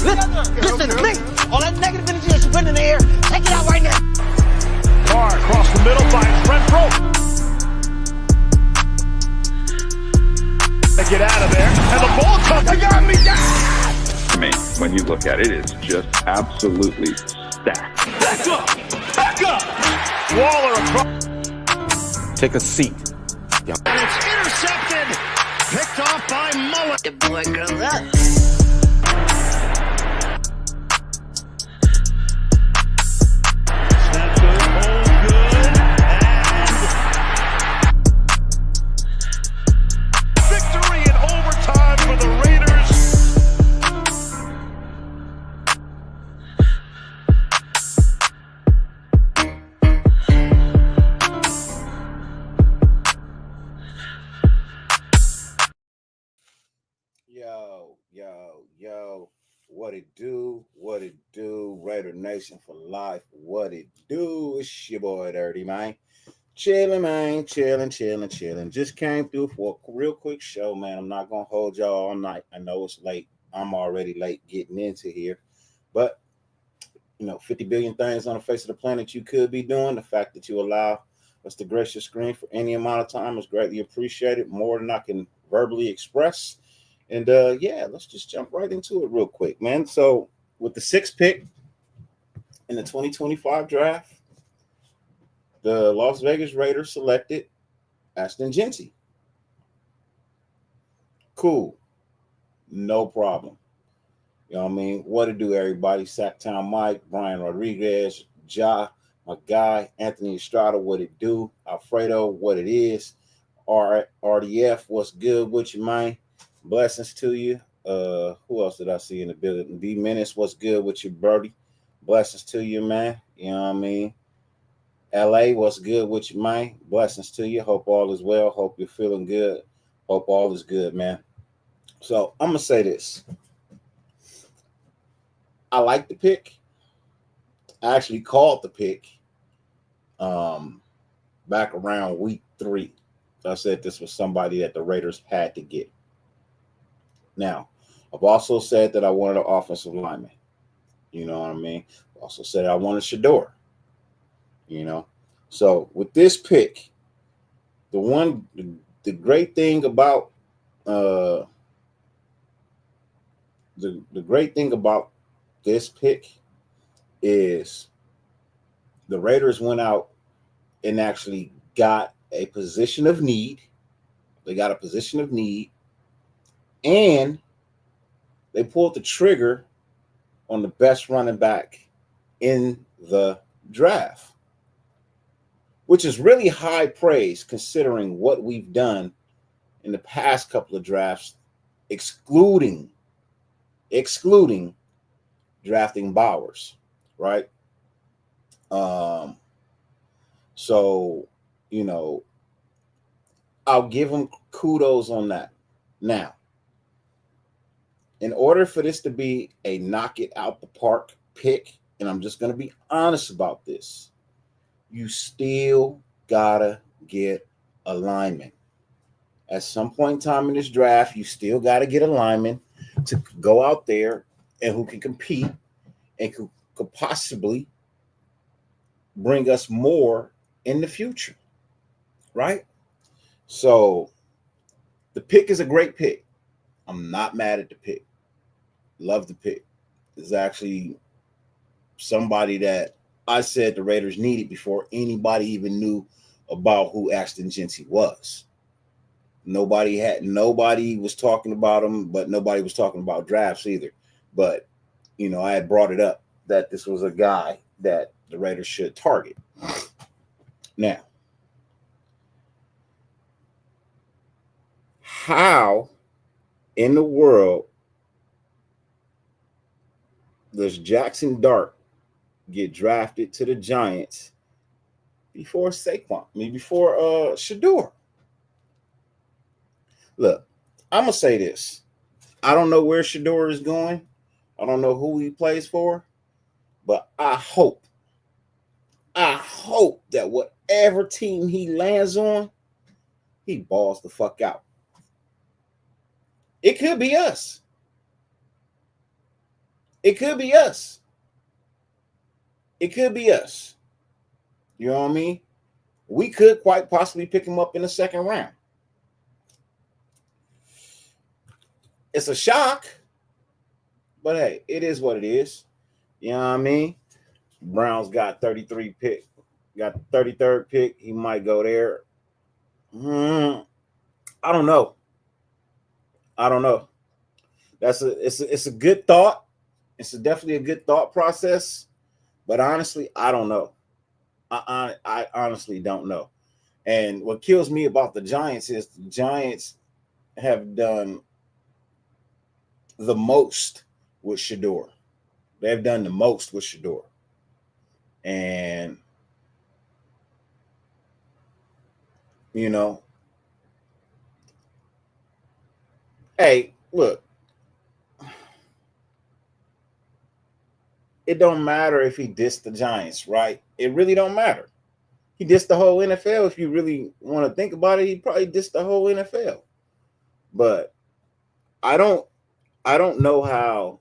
Listen to me. All that negative energy that you put in the air, take it out right now. Carr across the middle finds Renfro. They get out of there, and the ball comes. They got me down. I mean, when you look at it, it's just absolutely stacked. Back up! Back up! Waller across. Take a seat. And it's intercepted. Picked off by Mullen. The boy grows up. Snap good, hold good, and victory in overtime for the Raiders. Yo, what it do, Raider Nation for life, what it do, it's your boy Dirty, man. Chilling, man, chilling. Just came through for a real quick show, man. I'm not going to hold y'all all night. I know it's late. I'm already late getting into here. But, 50 billion things on the face of the planet you could be doing. The fact that you allow us to grace your screen for any amount of time is greatly appreciated, more than I can verbally express. And let's just jump right into it real quick, man. So with the 6th pick in the 2025 draft, the Las Vegas Raiders selected Ashton Jeanty. Cool. No problem. You know what I mean? What to do, everybody? Sacktown Mike, Brian Rodriguez, Ja, my guy, Anthony Estrada, what it do? Alfredo, what it is? RDF, what's good with you, man? Blessings to you. Who else did I see in the building? D Menace, what's good with you, Birdie? Blessings to you, man. You know what I mean? LA, what's good with you, man? Blessings to you. Hope all is well. Hope you're feeling good. Hope all is good, man. So I'm gonna say this. I like the pick. I actually called the pick back around week 3. I said this was somebody that the Raiders had to get. Now, I've also said that I wanted an offensive lineman. You know what I mean? I also said I wanted Shedeur. So with this pick, the great thing about the great thing about this pick is the Raiders went out and actually got a position of need. They got a position of need. And they pulled the trigger on the best running back in the draft, which is really high praise considering what we've done in the past couple of drafts, excluding drafting Bowers, right? So, I'll give them kudos on that. Now, in order for this to be a knock it out the park pick, and I'm just going to be honest about this, you still gotta get a lineman. At some point in time in this draft, you still got to get a lineman to go out there and who can compete and could possibly bring us more in the future, right? So the pick is a great pick. I'm not mad at the pick. Love the pick. It's actually somebody that I said the Raiders needed before anybody even knew about who Ashton Jeanty was. Nobody was talking about him, but nobody was talking about drafts either. But, I had brought it up that this was a guy that the Raiders should target. Now, how in the world does Jackson Dart get drafted to the Giants before Saquon? Before Shedeur? Look, I'm going to say this. I don't know where Shedeur is going. I don't know who he plays for. But I hope that whatever team he lands on, he balls the fuck out. It could be us. It could be us. It could be us. You know what I mean? We could quite possibly pick him up in the second round. It's a shock, but hey, it is what it is. You know what I mean? Browns got 33 pick, got the 33rd pick. He might go there. I don't know. It's a good thought. It's definitely a good thought process, but honestly, I don't know. I honestly don't know. And what kills me about the Giants is the Giants have done the most with Shedeur. They've done the most with Shedeur. And, you know, hey, look, it don't matter if he dissed the Giants, right? It really don't matter. He dissed the whole NFL. If you really want to think about it, he probably dissed the whole NFL. But I don't know how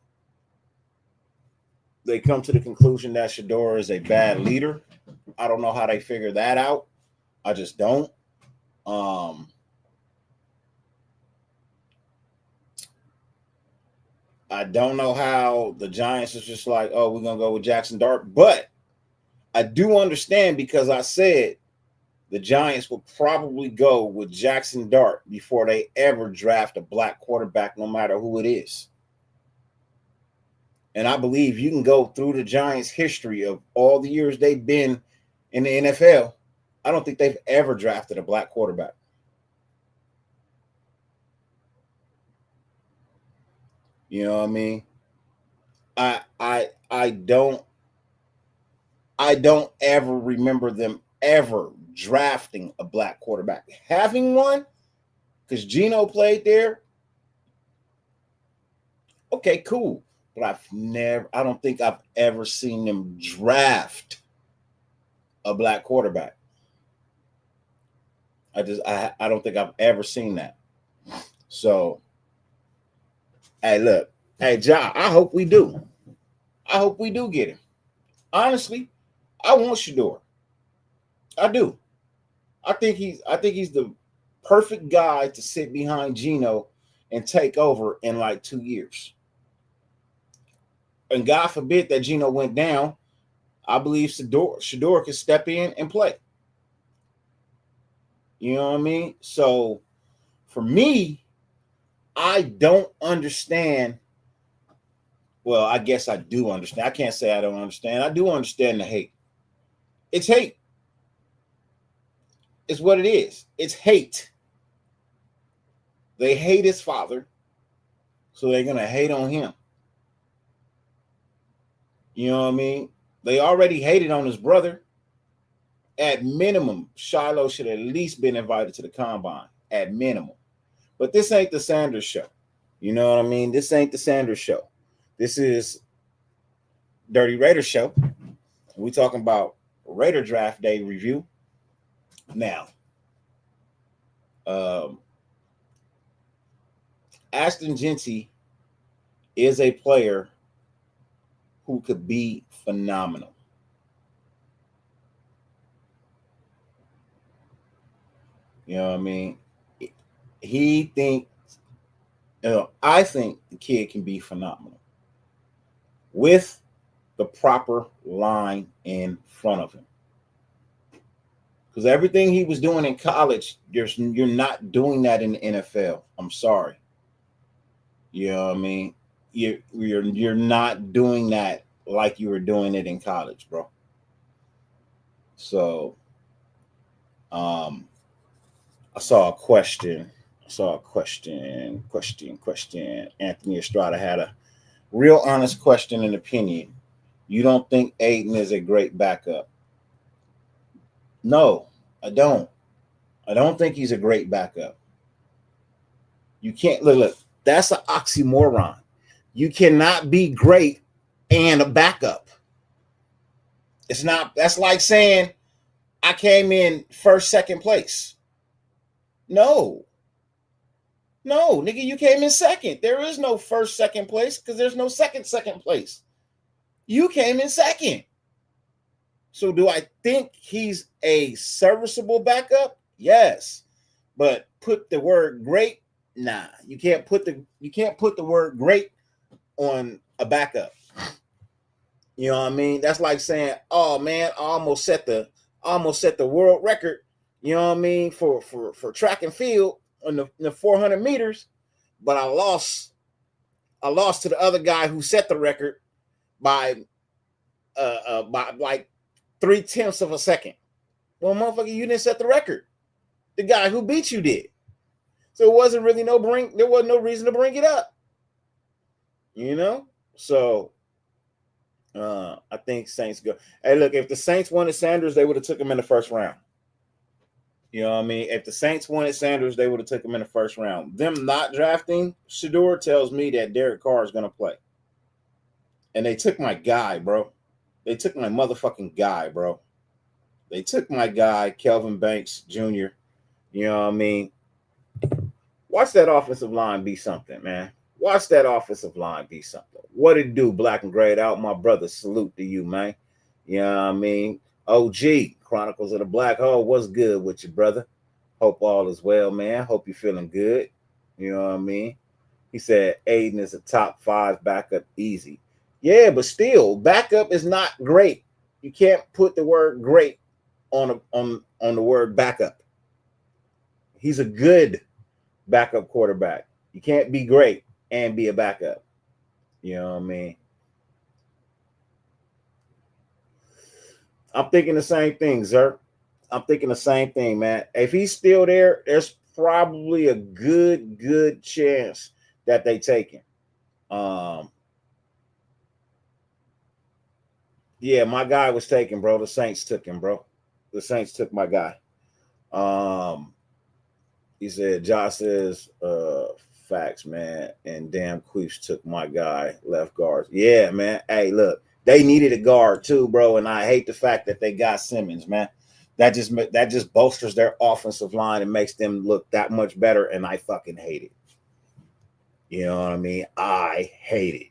they come to the conclusion that Shedeur is a bad leader. I don't know how they figure that out. I just don't. I don't know how the Giants is just like, oh, we're going to go with Jackson Dart. But I do understand, because I said the Giants will probably go with Jackson Dart before they ever draft a black quarterback, no matter who it is. And I believe you can go through the Giants' history of all the years they've been in the NFL. I don't think they've ever drafted a black quarterback. You know what I mean? I don't ever remember them ever drafting a black quarterback. Having one, because Geno played there. Okay, cool. But I don't think I've ever seen them draft a black quarterback. I don't think I've ever seen that. So, hey, look. Hey, Ja, I hope we do. I hope we do get him. Honestly, I want Shedeur. I do. I think he's the perfect guy to sit behind Geno and take over in like 2 years. And God forbid that Geno went down, I believe Shedeur could step in and play. You know what I mean? So for me, I don't understand. Well, I guess I do understand. I can't say I don't understand. I do understand the hate. It's hate. It's what it is. It's hate. They hate his father, so they're going to hate on him. You know what I mean? They already hated on his brother. At minimum, Shiloh should have at least been invited to the combine. At minimum. But this ain't the Sanders show. You know what I mean? This ain't the Sanders show. This is Dirty Raider show. We talking about Raider Draft Day review. Now, Ashton Jeanty is a player who could be phenomenal. You know what I mean? He thinks, I think the kid can be phenomenal with the proper line in front of him. Because everything he was doing in college, you're not doing that in the NFL. I'm sorry. You know what I mean? You're not doing that like you were doing it in college, bro. So, I saw a question. Anthony Estrada had a real honest question and opinion. You don't think Aiden is a great backup? No, I don't. I don't think he's a great backup. You can't look. That's an oxymoron. You cannot be great and a backup. It's not. That's like saying I came in first, second place. No. No, nigga, you came in second. There is no first, second place because there's no second place. You came in second. So do I think he's a serviceable backup? Yes. But put the word great? Nah. You can't put the word great on a backup. You know what I mean? That's like saying, "Oh man, I almost set the world record." You know what I mean for track and field on the 400 meters, but I lost to the other guy who set the record by like 0.3 of a second. Well, motherfucker, you didn't set the record. The guy who beat you did. So it wasn't really there wasn't no reason to bring it up. You know? So I think Saints go. Hey, look, if the Saints wanted Sanders, they would have took him in the first round. You know what I mean? If the Saints wanted Sanders, they would have took him in the first round. Them not drafting Shedeur tells me that Derek Carr is going to play. And they took my guy, bro. They took my motherfucking guy, bro. They took my guy, Kelvin Banks Jr. You know what I mean? Watch that offensive line be something, man. Watch that offensive line be something. What it do, black and grayed out? My brother, salute to you, man. You know what I mean? OG, Chronicles of the Black Hole. What's good with you, brother? Hope all is well, man. Hope you're feeling good. You know what I mean? He said Aiden is a top 5 backup easy. Yeah, but still, backup is not great. You can't put the word great on the word backup. He's a good backup quarterback. You can't be great and be a backup. You know what I mean? I'm thinking the same thing, Zerk. I'm thinking the same thing, man. If he's still there, there's probably a good chance that they take him. Yeah, my guy was taken, bro. The Saints took him, bro. The Saints took my guy. He said, Josh says, facts, man. And damn Queefs took my guy, left guard. Yeah, man. Hey, look, they needed a guard too, bro. And I hate the fact that they got Simmons, man. That just bolsters their offensive line and makes them look that much better. And I fucking hate it. You know what I mean? I hate it.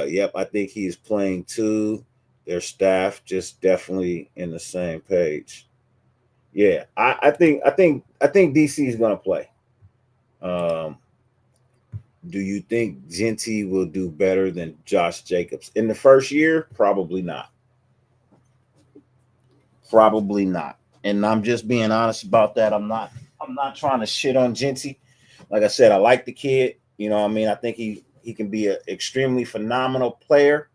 Yep, I think he's playing too. Their staff just definitely in the same page. Yeah, I think DC is gonna play. Do you think Genty will do better than Josh Jacobs in the first year? Probably not. Probably not. And I'm just being honest about that. I'm not trying to shit on Genty. Like I said, I like the kid. You know what I mean? I think he can be an extremely phenomenal player.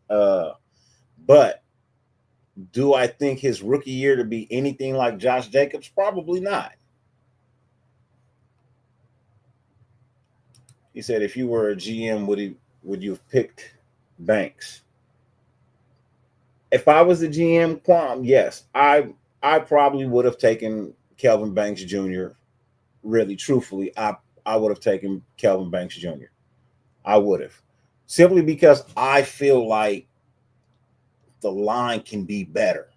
But do I think his rookie year to be anything like Josh Jacobs? Probably not. He said, if you were a GM, would you have picked Banks? If I was the GM, Quam, yes. I probably would have taken Kelvin Banks Jr. Really, truthfully, I would have taken Kelvin Banks Jr. I would have. Simply because I feel like the line can be better.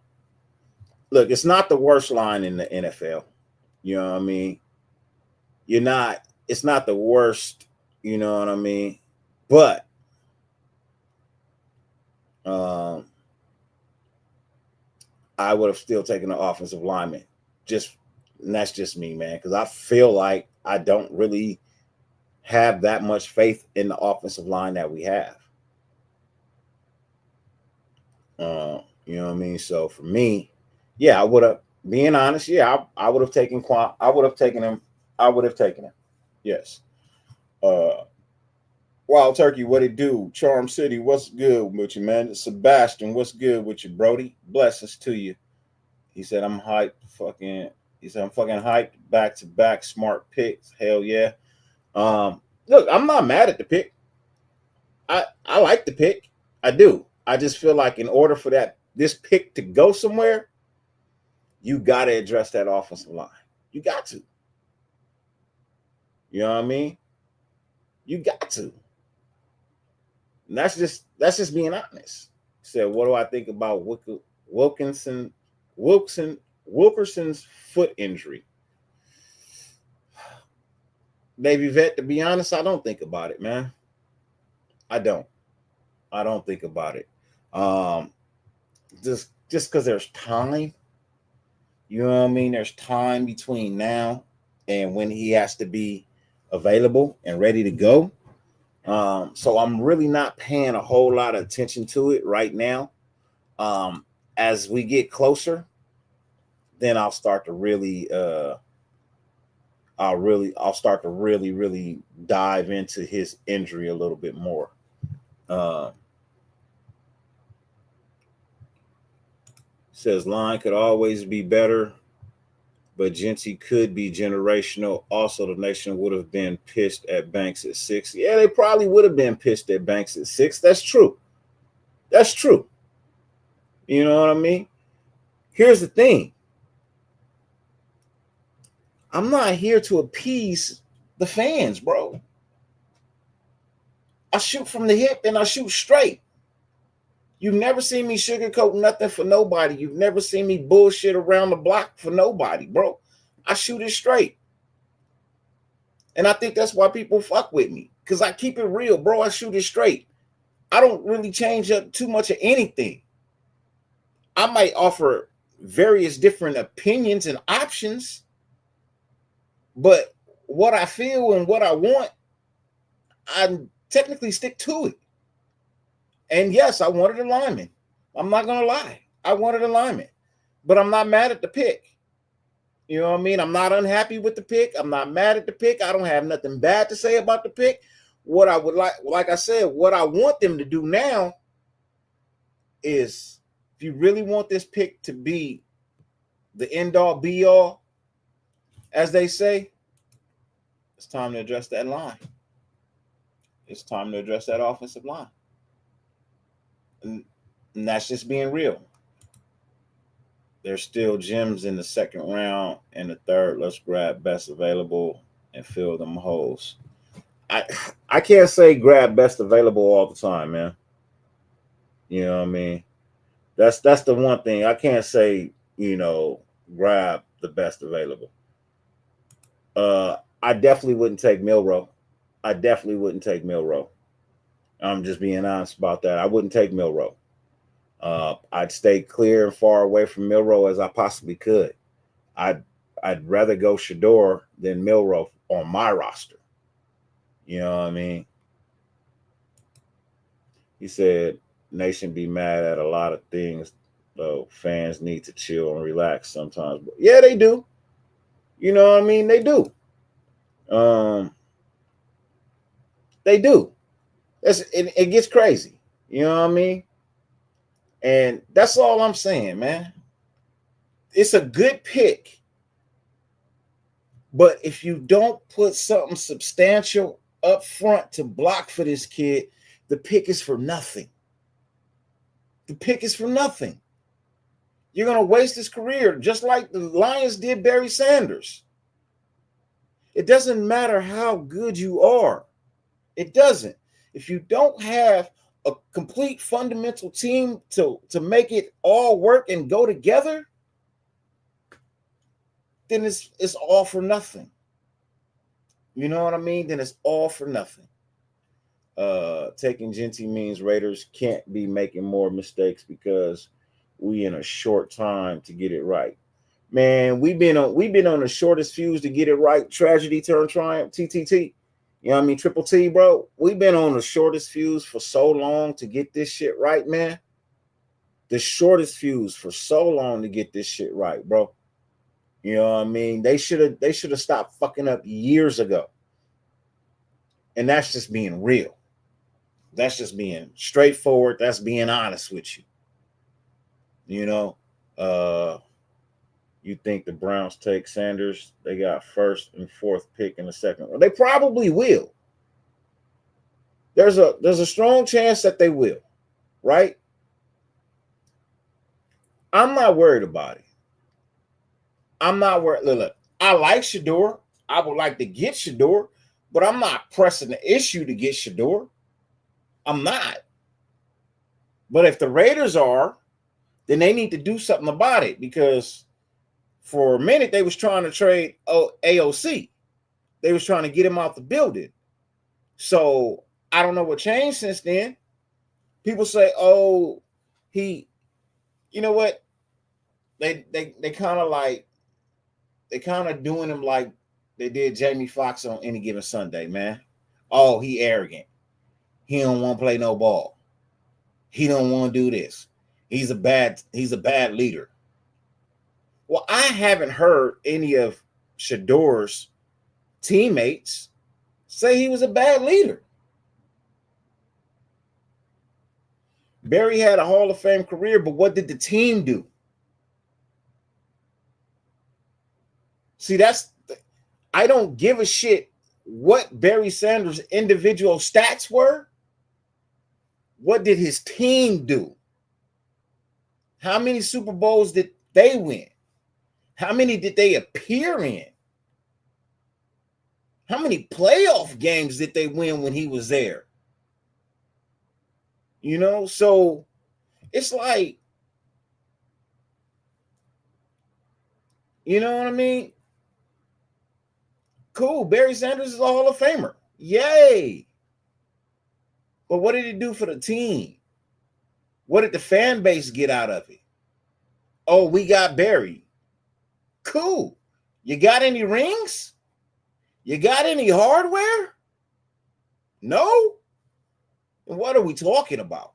Look, it's not the worst line in the NFL. You know what I mean? It's not the worst, you know what I mean? But I would have still taken the offensive lineman. And that's just me, man, because I feel like I don't really have that much faith in the offensive line that we have. You know what I mean? So for me, yeah, I would have, being honest, yeah, I would have taken him. I would have taken him. Yes. Wild Turkey, what it do? Charm City, what's good with you, man? Sebastian, what's good with you, Brody? Blessings to you. He said, I'm hyped. I'm fucking hyped. Back to back smart picks. Hell yeah. Look, I'm not mad at the pick. I like the pick. I do. I just feel like in order for this pick to go somewhere, you got to address that offensive line. You got to. You know what I mean? You got to. And that's just being honest. He said, what do I think about Wilkerson's foot injury? Baby Vet, to be honest, I don't think about it, man. I don't think about it. Just because there's time, you know what I mean? There's time between now and when he has to be available and ready to go. So I'm really not paying a whole lot of attention to it right now. As we get closer, then I'll start to really really dive into his injury a little bit more. Says line could always be better, but Genty could be generational. Also, the nation would have been pissed at Banks at 6. Yeah, they probably would have been pissed at Banks at 6. That's true. That's true. You know what I mean? Here's the thing. I'm not here to appease the fans, bro. I shoot from the hip and I shoot straight. You've never seen me sugarcoat nothing for nobody. You've never seen me bullshit around the block for nobody, bro. I shoot it straight. And I think that's why people fuck with me, because I keep it real, bro. I shoot it straight. I don't really change up too much of anything. I might offer various different opinions and options, but what I feel and what I want, I technically stick to it. And yes, I wanted a lineman. I'm not going to lie. I wanted a lineman, but I'm not mad at the pick. You know what I mean? I'm not unhappy with the pick. I'm not mad at the pick. I don't have nothing bad to say about the pick. What I would like I said, what I want them to do now is, if you really want this pick to be the end all be all, as they say, it's time to address that line. It's time to address that offensive line. And that's just being real. There's still gems in the second round and the third. Let's grab best available and fill them holes. I can't say grab best available all the time, man. You know what I mean? That's the one thing. I can't say, grab the best available. I definitely wouldn't take Milroe. I'm just being honest about that. I wouldn't take Milroe. I'd stay clear and far away from Milroe as I possibly could. I'd rather go Shedeur than Milroe on my roster. You know what I mean? He said, nation be mad at a lot of things, though fans need to chill and relax sometimes. But yeah, they do. You know what I mean? They do. They do. It gets crazy. You know what I mean? And that's all I'm saying, man. It's a good pick. But if you don't put something substantial up front to block for this kid, the pick is for nothing. The pick is for nothing. You're going to waste his career just like the Lions did Barry Sanders. It doesn't matter how good you are. It doesn't. If you don't have a complete fundamental team to make it all work and go together, then it's all for nothing. You know what I mean? Then it's all for nothing. Taking Genty means Raiders can't be making more mistakes because we in a short time to get it right. Man, we've been on the shortest fuse to get it right. Tragedy turn triumph, TTT. You know what I mean? Triple T, bro. We've been on the shortest fuse for so long to get this shit right, man. The shortest fuse for so long to get this shit right, bro. You know what I mean? They should have stopped fucking up years ago. And that's just being real. That's just being straightforward. That's being honest with you. You know, you think the Browns take Sanders? They got first and fourth pick in the second round. They probably will. There's a strong chance that they will, right? I'm not worried about it. I'm not worried. Look, I like Shedeur. I would like to get Shedeur, but I'm not pressing the issue to get Shedeur. I'm not. But if the Raiders are, then they need to do something about it, because for a minute they was trying to trade AOC. They was trying to get him out the building. So I don't know what changed since then. People say, oh, you know what? They kind of doing him like they did Jamie Foxx on Any Given Sunday, man. Oh, he arrogant. He don't want to play no ball. He don't want to do this. He's a bad leader. Well, I haven't heard any of Shedor's teammates say he was a bad leader. Barry had a Hall of Fame career, but what did the team do? See, I don't give a shit what Barry Sanders' individual stats were. What did his team do? How many Super Bowls did they win? How many did they appear in? How many playoff games did they win when he was there? You know, so it's like, you know what I mean? Cool. Barry Sanders is a Hall of Famer. Yay. But what did he do for the team? What did the fan base get out of it? Oh, we got Barry. Cool. You got any rings? You got any hardware? No? And what are we talking about?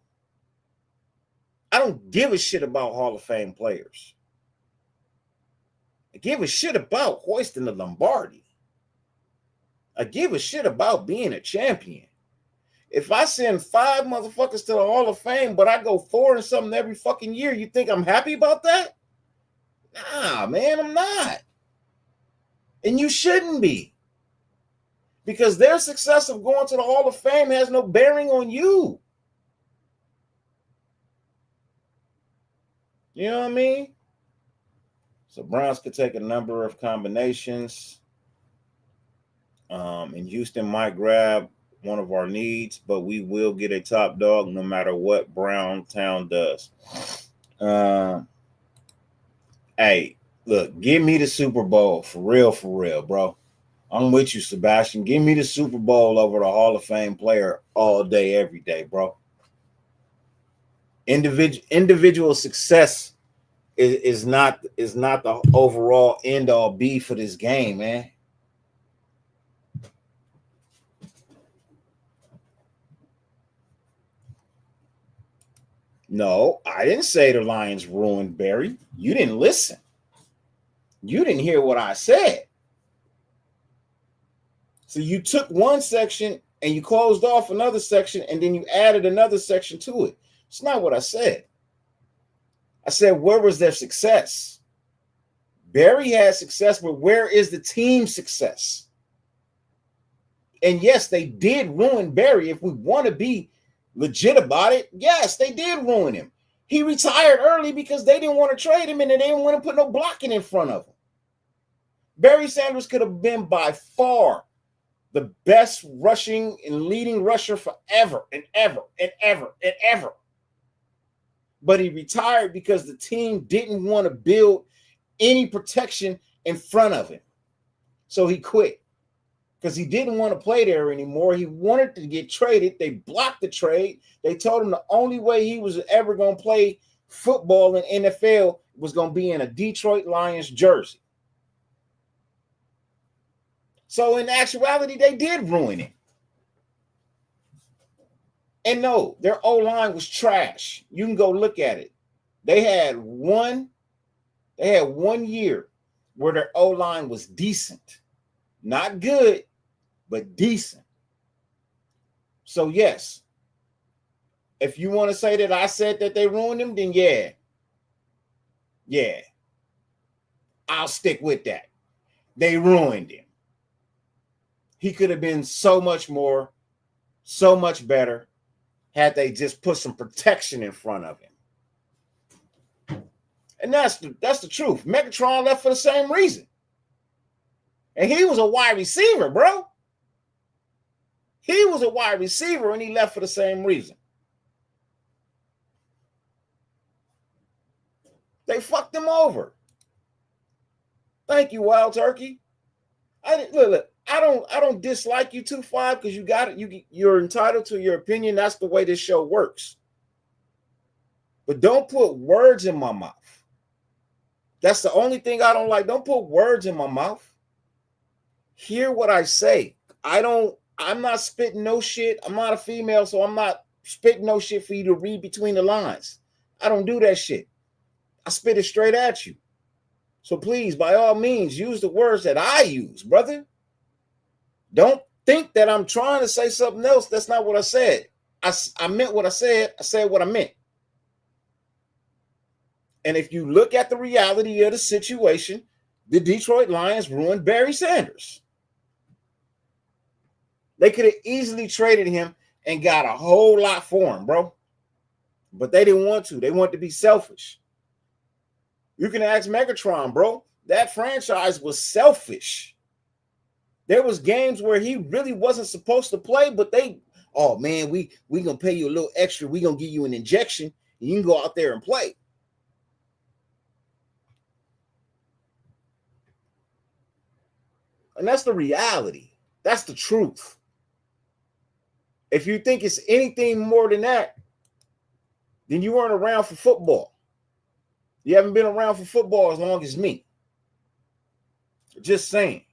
I don't give a shit about Hall of Fame players. I give a shit about hoisting the Lombardi. I give a shit about being a champion. If I send 5 motherfuckers to the Hall of Fame, but I go 4 and something every fucking year, you think I'm happy about that? Nah, man, I'm not. And you shouldn't be. Because their success of going to the Hall of Fame has no bearing on you. You know what I mean? So Browns could take a number of combinations. And Houston might grab one of our needs, but we will get a top dog no matter what Browntown does. Hey, look, give me the Super Bowl for real, bro. I'm with you, Sebastian. Give me the Super Bowl over the Hall of Fame player all day, every day, bro. Individual success is not the overall end all be for this game, man. No, I didn't say the Lions ruined Barry. You didn't listen. You didn't hear what I said. So you took one section and you closed off another section and then you added another section to it. It's not what I said. I said, where was their success? Barry had success, but where is the team's success? And yes, they did ruin Barry. If we want to be legit about it, yes, they did ruin him. He retired early because they didn't want to trade him and they didn't want to put no blocking in front of him. Barry Sanders could have been by far the best rushing and leading rusher forever and ever and ever and ever. But he retired because the team didn't want to build any protection in front of him. So he quit because he didn't want to play there anymore. He wanted to get traded. They blocked the trade. They told him the only way he was ever going to play football in NFL was going to be in a Detroit Lions jersey. So in actuality, they did ruin it. And no, their O-line was trash. You can go look at it. They had one year where their O-line was decent. Not good, but decent. So yes, if you want to say that I said that they ruined him, then yeah, I'll stick with that. They ruined him. He could have been so much more, so much better had they just put some protection in front of him. And that's the truth. Megatron left for the same reason. And he was a wide receiver, bro. He was a wide receiver and he left for the same reason. They fucked him over. Thank you, Wild Turkey. Look, I don't dislike you 2-5 because you got it. You're entitled to your opinion. That's the way this show works. But don't put words in my mouth. That's the only thing I don't like. Don't put words in my mouth. Hear what I say. I'm not spitting no shit. I'm not a female, so I'm not spitting no shit for you to read between the lines. I don't do that shit. I spit it straight at you. So please, by all means, use the words that I use, brother. Don't think that I'm trying to say something else. That's not what I said. I meant what I said. I said what I meant. And if you look at the reality of the situation, the Detroit Lions ruined Barry Sanders. They could have easily traded him and got a whole lot for him, bro. But they didn't want to. They wanted to be selfish. You can ask Megatron, bro. That franchise was selfish. There was games where he really wasn't supposed to play, but oh man, we gonna pay you a little extra. We gonna give you an injection, and you can go out there and play. And that's the reality. That's the truth. If you think it's anything more than that, then you weren't around for football. You haven't been around for football as long as me. Just saying.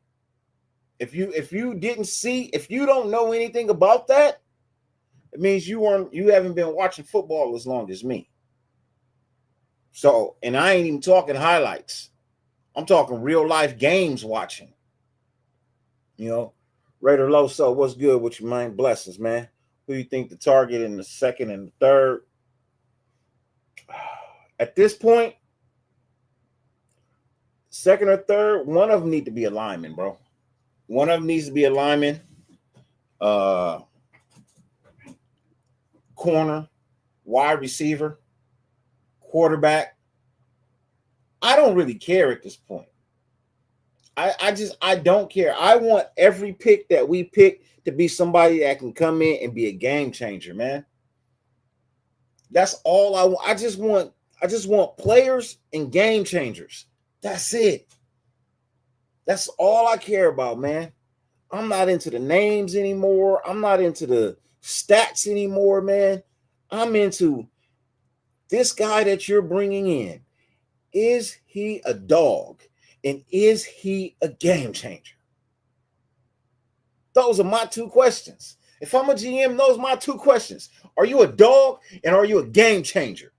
If you didn't see, if you don't know anything about that, it means you haven't been watching football as long as me. So, and I ain't even talking highlights. I'm talking real life games watching. You know, Raider Loso, what's good with you, man? Blessings, man. Who you think the target in the second and the third? At this point, second or third, one of them need to be a lineman, bro. One of them needs to be a lineman, corner, wide receiver, quarterback. I don't really care at this point. I don't care. I want every pick that we pick to be somebody that can come in and be a game changer, man. That's all I want. I just want players and game changers. That's it. That's all I care about, man. I'm not into the names anymore. I'm not into the stats anymore, man. I'm into this guy that you're bringing in. Is he a dog? And is he a game changer? Those are my two questions. If I'm a GM, those are my two questions. Are you a dog and are you a game changer?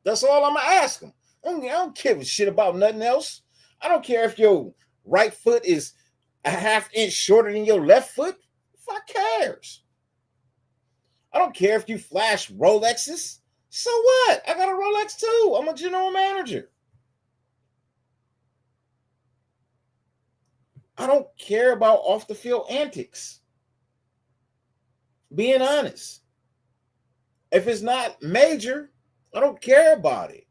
That's all I'm going to ask him. I don't give a shit about nothing else. I don't care if your right foot is a half inch shorter than your left foot. Fuck cares. I don't care if you flash Rolexes. So what? I got a Rolex too. I'm a general manager. I don't care about off the field antics. Being honest. If it's not major, I don't care about it.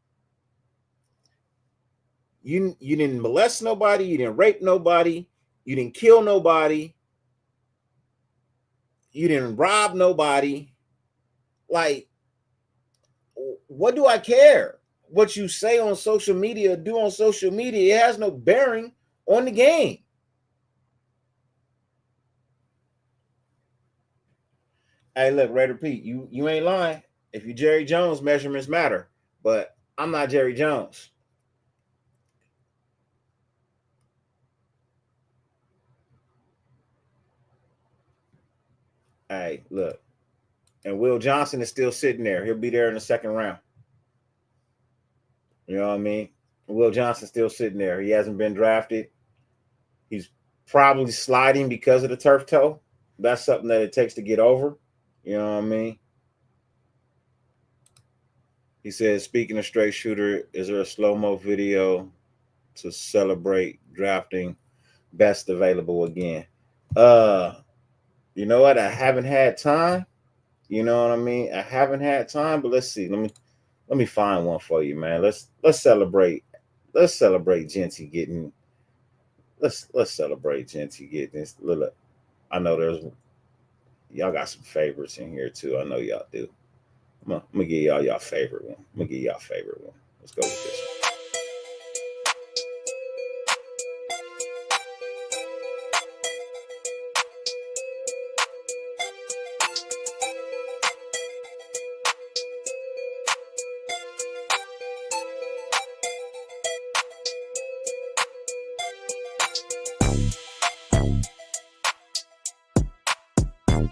You didn't molest nobody. You didn't rape nobody. You didn't kill nobody. You didn't rob nobody. Like, what do I care? What you say on social media, do on social media, it has no bearing on the game. Hey, look, Raider Pete, you ain't lying. If you Jerry Jones, measurements matter. But I'm not Jerry Jones. Hey, look. And Will Johnson is still sitting there. He'll be there in the second round. You know what I mean? Will Johnson's still sitting there. He hasn't been drafted. He's probably sliding because of the turf toe. That's something that it takes to get over. You know what I mean? He says, speaking of straight shooter, is there a slow-mo video to celebrate drafting best available again? You know what? I haven't had time. You know what I mean? I haven't had time, but let's see. Let me find one for you, man. Let's celebrate. Let's celebrate Genty getting. Let's celebrate Genty getting this. Look, I know there's y'all got some favorites in here too. I know y'all do. I'm gonna give y'all favorite one. Let's go with this one. There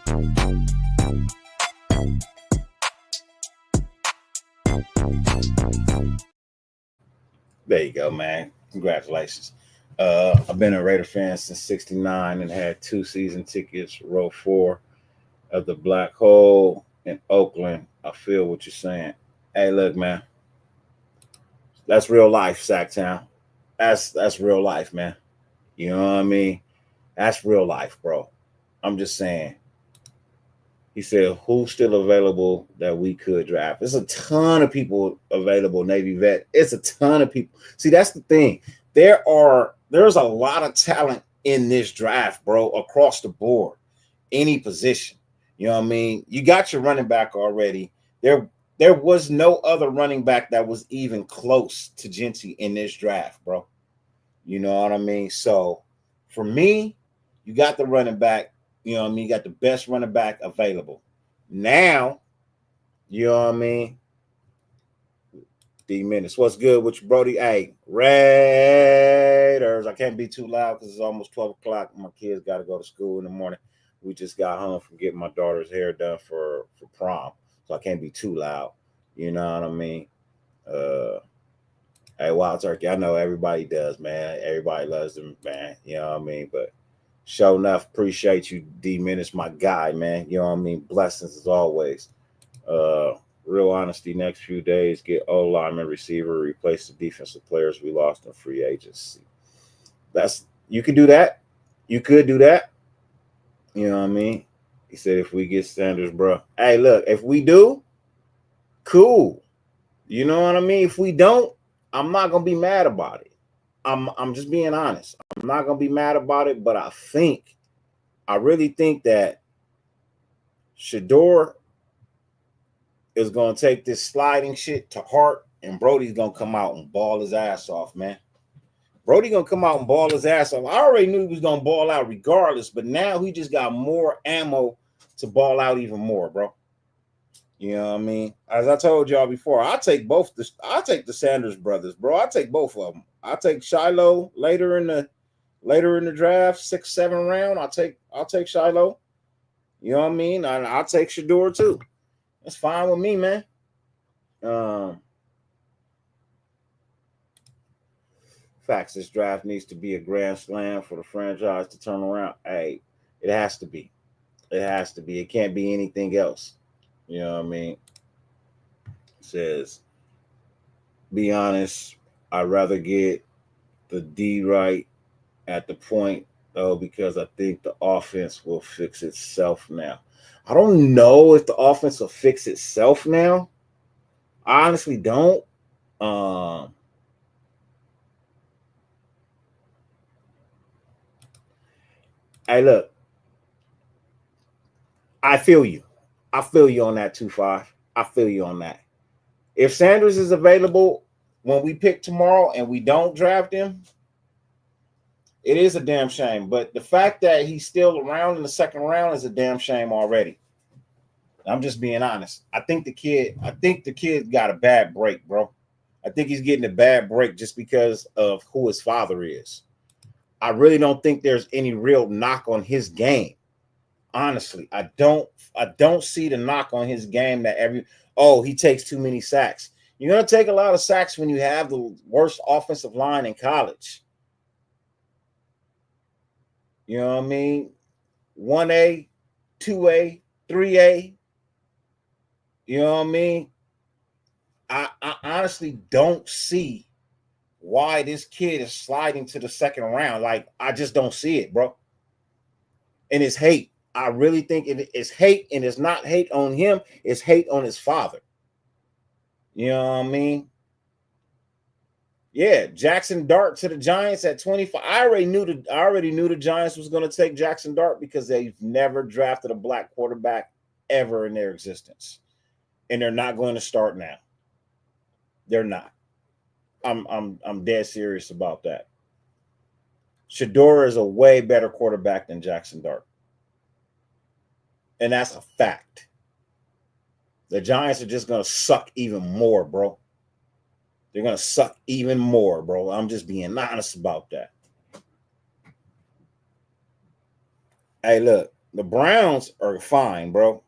you go, man. Congratulations. I've been a Raider fan since '69 and had 2 season tickets, row 4 of the Black Hole in Oakland. I feel what you're saying. Hey, look, man. That's real life, Sacktown. That's real life, man. You know what I mean? That's real life, bro. I'm just saying. He said, who's still available that we could draft? There's a ton of people available, Navy vet. It's a ton of people. See, that's the thing. There's a lot of talent in this draft, bro, across the board, any position. You know what I mean? You got your running back already. There was no other running back that was even close to Genty in this draft, bro. You know what I mean? So for me, you got the running back. You know what I mean? You got the best running back available. Now, you know what I mean? D-Minutes. What's good with you, Brody? Hey, Raiders. I can't be too loud because it's almost 12 o'clock. My kids got to go to school in the morning. We just got home from getting my daughter's hair done for prom. So I can't be too loud. You know what I mean? Hey, Wild Turkey. I know everybody does, man. Everybody loves them, man. You know what I mean? But sure enough, appreciate you, D-Minutes, my guy, man. You know what I mean? Blessings as always. Real honesty, next few days, get O-lineman, receiver, replace the defensive players we lost in free agency. You can do that. You could do that. You know what I mean? He said if we get Sanders, bro. Hey, look, if we do, cool. You know what I mean? If we don't, I'm not gonna be mad about it. I'm just being honest. I'm not gonna be mad about it, but I really think that Shedeur is gonna take this sliding shit to heart, and Brody's gonna come out and ball his ass off, man. Brody gonna come out and ball his ass off. I already knew he was gonna ball out regardless, but now he just got more ammo to ball out even more, bro. You know what I mean? As I told y'all before, I take the Sanders brothers, bro. I take both of them. I take Shiloh later in the draft, 6th, 7th round. I'll take Shiloh. You know what I mean? I'll take Shedeur too. That's fine with me, man. Facts, this draft needs to be a grand slam for the franchise to turn around. Hey, it has to be. It has to be. It can't be anything else. You know what I mean? It says, be honest, I'd rather get the D right at the point, though, because I think the offense will fix itself now. I don't know if the offense will fix itself now. I honestly don't. Hey, look, I feel you. I feel you on that 2-5. I feel you on that. If Sanders is available when we pick tomorrow and we don't draft him, it is a damn shame. But the fact that he's still around in the 2nd round is a damn shame already. I'm just being honest. I think the kid got a bad break, bro. I think he's getting a bad break just because of who his father is. I really don't think there's any real knock on his game. Honestly, I don't see the knock on his game that he takes too many sacks. You're going to take a lot of sacks when you have the worst offensive line in college. You know what I mean? 1A, 2A, 3A. You know what I mean? I honestly don't see why this kid is sliding to the 2nd round. Like, I just don't see it, bro. And it's hate. I really think it's hate, and it's not hate on him. It's hate on his father. You know what I mean? Yeah, Jackson Dart to the Giants at 25. I already knew the Giants was going to take Jackson Dart because they've never drafted a black quarterback ever in their existence, and they're not going to start now. They're not. I'm dead serious about that. Shedeur is a way better quarterback than Jackson Dart. And that's a fact. The Giants are just going to suck even more, bro. They're going to suck even more, bro. I'm just being honest about that. Hey, look, The Browns are fine, bro.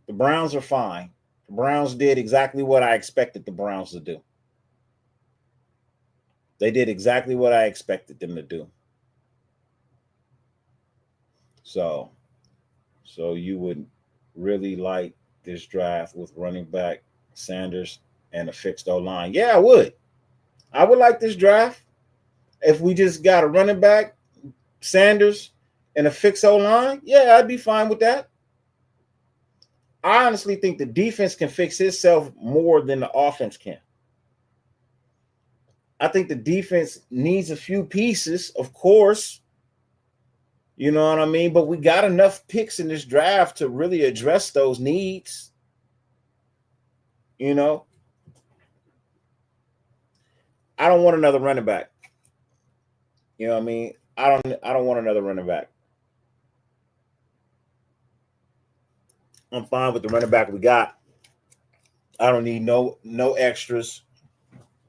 The Browns are fine. The Browns did exactly what I expected the Browns to do. They did exactly what I expected them to do. So you would really like this draft with running back Sanders and a fixed O-line. Yeah, I would. I would like this draft if we just got a running back, Sanders, and a fixed O-line. Yeah, I'd be fine with that. I honestly think the defense can fix itself more than the offense can. I think the defense needs a few pieces, of course. You know what I mean? But we got enough picks in this draft to really address those needs. You know? I don't want another running back. You know what I mean? I don't want another running back. I'm fine with the running back we got. I don't need no extras.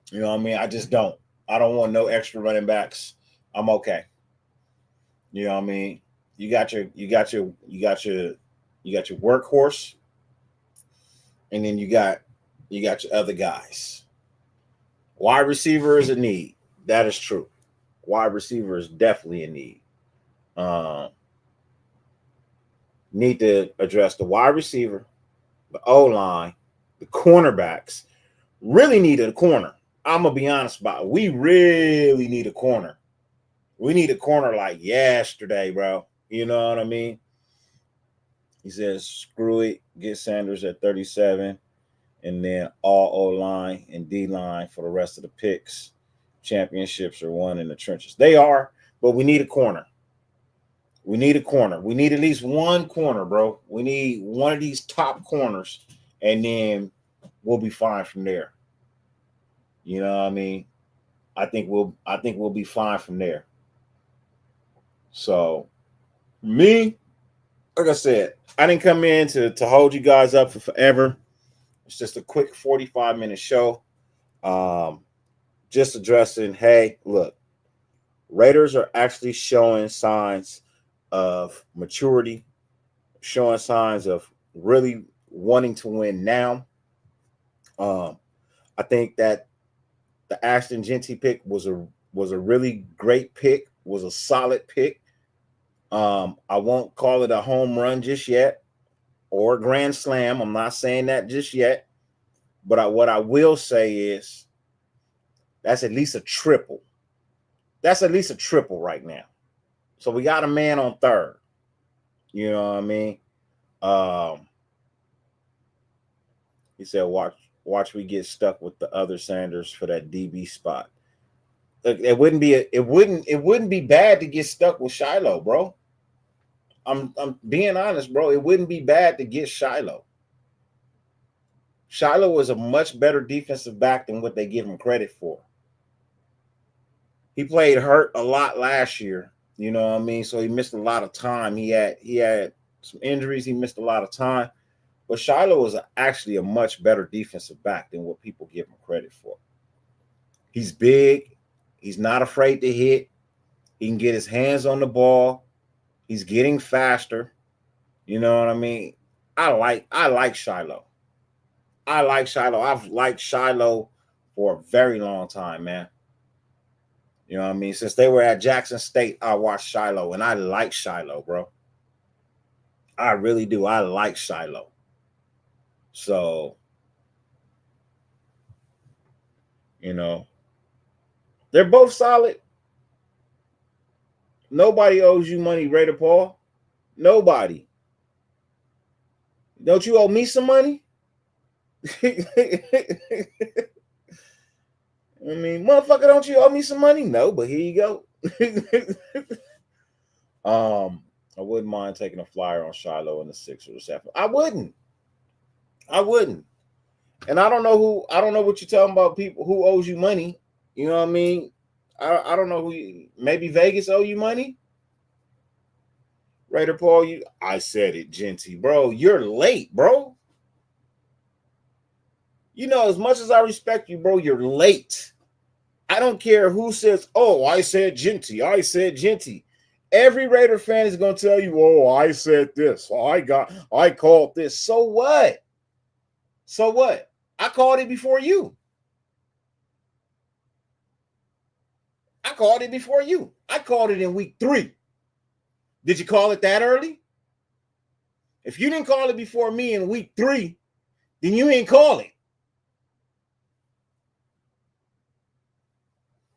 You know what I mean? I just don't. I don't want no extra running backs. I'm okay. You know what I mean? You got your workhorse, and then you got your other guys. Wide receiver is a need. That is true. Wide receiver is definitely a need. Need to address the wide receiver, the O-line, the cornerbacks. Really needed a corner. I'm gonna be honest about it. We really need a corner. We need a corner like yesterday, bro. You know what I mean? He says, screw it, get Sanders at 37, and then all O-line and D-line for the rest of the picks. Championships are won in the trenches. They are, but we need a corner. We need a corner. We need at least one corner, bro. We need one of these top corners, and then we'll be fine from there. You know what I mean? I think we'll be fine from there. So, me, like I said, I didn't come in to hold you guys up for forever. It's just a quick 45-minute show. Just addressing, hey, look, Raiders are actually showing signs of maturity, showing signs of really wanting to win now. I think that the Ashton Jeanty pick was a really great pick, was a solid pick. I won't call it a home run just yet or a grand slam. I'm not saying that just yet. But what I will say is that's at least a triple. That's at least a triple right now. So we got a man on third. You know what I mean? He said, watch we get stuck with the other Sanders for that DB spot. Look, it wouldn't be bad to get stuck with Shiloh, bro. I'm being honest, bro. It wouldn't be bad to get Shiloh. Shiloh was a much better defensive back than what they give him credit for. He played hurt a lot last year, you know what I mean? So he missed a lot of time. He had some injuries. He missed a lot of time. But Shiloh was actually a much better defensive back than what people give him credit for. He's big. He's not afraid to hit. He can get his hands on the ball. He's getting faster. You know what I mean? I like Shiloh. I like Shiloh. I've liked Shiloh for a very long time, man. You know what I mean? Since they were at Jackson State, I watched Shiloh, and I like Shiloh, bro. I really do. I like Shiloh. So, you know, they're both solid. Nobody owes you money, Raider Paul. Nobody. Don't you owe me some money? I mean, motherfucker, don't you owe me some money? No, but here you go. I wouldn't mind taking a flyer on Shiloh in the 6th or the 7th. I wouldn't. And I don't know what you're talking about, people who owes you money. You know what I mean? I don't know maybe Vegas owe you money. Raider Paul, I said it, Jeanty. Bro, you're late, bro. You know, as much as I respect you, bro, you're late. I don't care who says, oh, I said Jeanty. Every Raider fan is going to tell you, oh, I said this. Oh, I called this. So what? So what? I called it before you. I called it before you. I called it in week 3. Did you call it that early? If you didn't call it before me in week 3, then you ain't call it.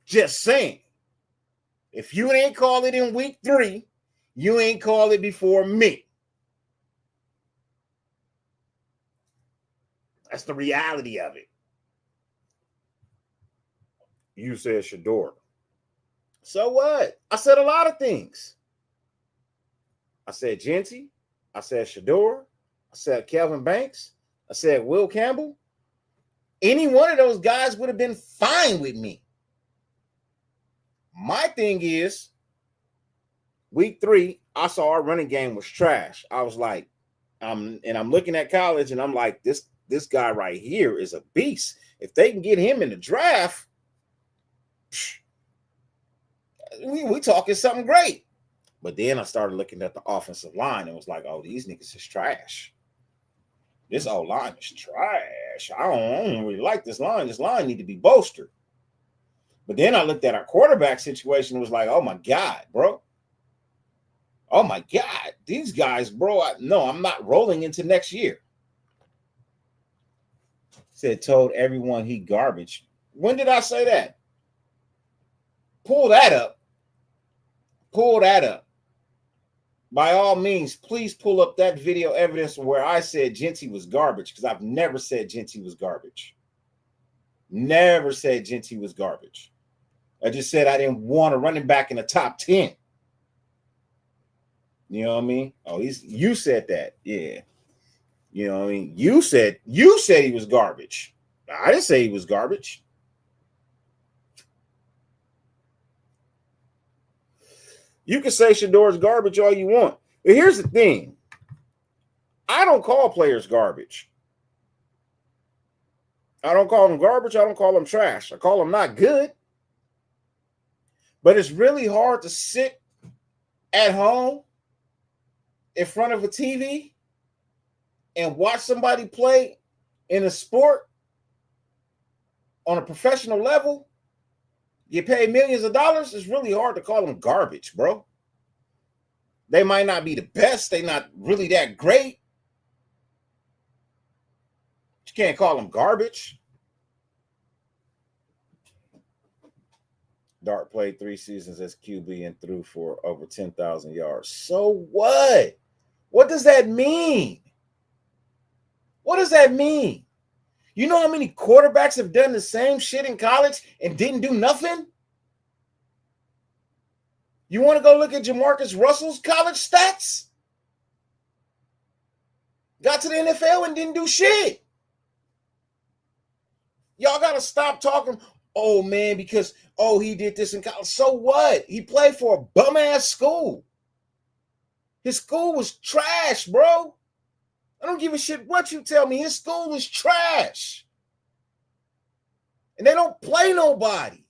Just saying. If you ain't call it in week 3, you ain't call it before me. That's the reality of it. You said Shedeur. So what? I said a lot of things. I said Jeanty. I said Shedeur. I said Kelvin Banks. I said Will Campbell. Any one of those guys would have been fine with me. My thing is, week 3, I saw our running game was trash. I was like, I'm looking at college, and I'm like, this guy right here is a beast. If they can get him in the draft, we talking something great. But then I started looking at the offensive line and was like, oh, these niggas is trash. This O-line is trash. I don't really like this line. This line need to be bolstered. But then I looked at our quarterback situation and was like, oh, my God, bro. Oh, my God. These guys, bro, I'm not rolling into next year. Told everyone he garbage. When did I say that? Pull that up. Pull that up. By all means, please pull up that video evidence where I said Jeanty was garbage, because I've never said Jeanty was garbage. Never said Jeanty was garbage. I just said I didn't want a running back in the top 10. You know what I mean? Oh, you said that. Yeah. You know what I mean? You said he was garbage. I didn't say he was garbage. You can say Shedeur's garbage all you want. But here's the thing. I don't call players garbage. I don't call them garbage. I don't call them trash. I call them not good. But it's really hard to sit at home in front of a TV and watch somebody play in a sport on a professional level, get paid millions of dollars. It's really hard to call them garbage, bro. They might not be the best. They're not really that great. You can't call them garbage. Dart played 3 seasons as QB and threw for over 10,000 yards. So what? What does that mean? What does that mean? You know how many quarterbacks have done the same shit in college and didn't do nothing? You want to go look at Jamarcus Russell's college stats? Got to the NFL and didn't do shit. Y'all got to stop talking, oh, man, because, oh, he did this in college. So what? He played for a bum-ass school. His school was trash, bro. I don't give a shit what you tell me. His school is trash. And they don't play nobody.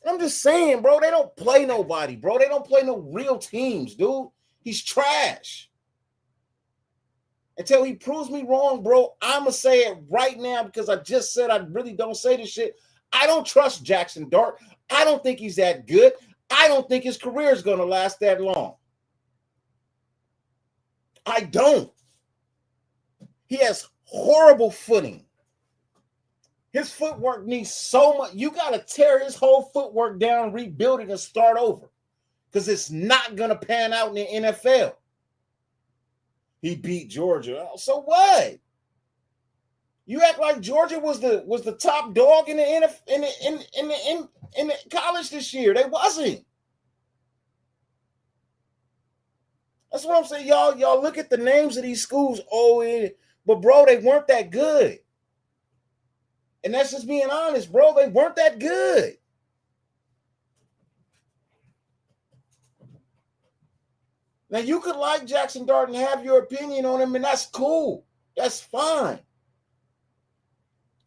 I'm just saying, bro, they don't play nobody, bro. They don't play no real teams, dude. He's trash. Until he proves me wrong, bro, I'm going to say it right now because I just said I really don't say this shit. I don't trust Jackson Dart. I don't think he's that good. I don't think his career is going to last that long. I don't. He has horrible footing. His footwork needs so much. You got to tear his whole footwork down, rebuild it, and start over. Because it's not going to pan out in the NFL. He beat Georgia. So what? You act like Georgia was the top dog in the college this year. They wasn't. That's what I'm saying. Y'all look at the names of these schools. But bro, they weren't that good. And that's just being honest, bro. They weren't that good. Now, you could like Jackson Dart and have your opinion on him, and that's cool. That's fine.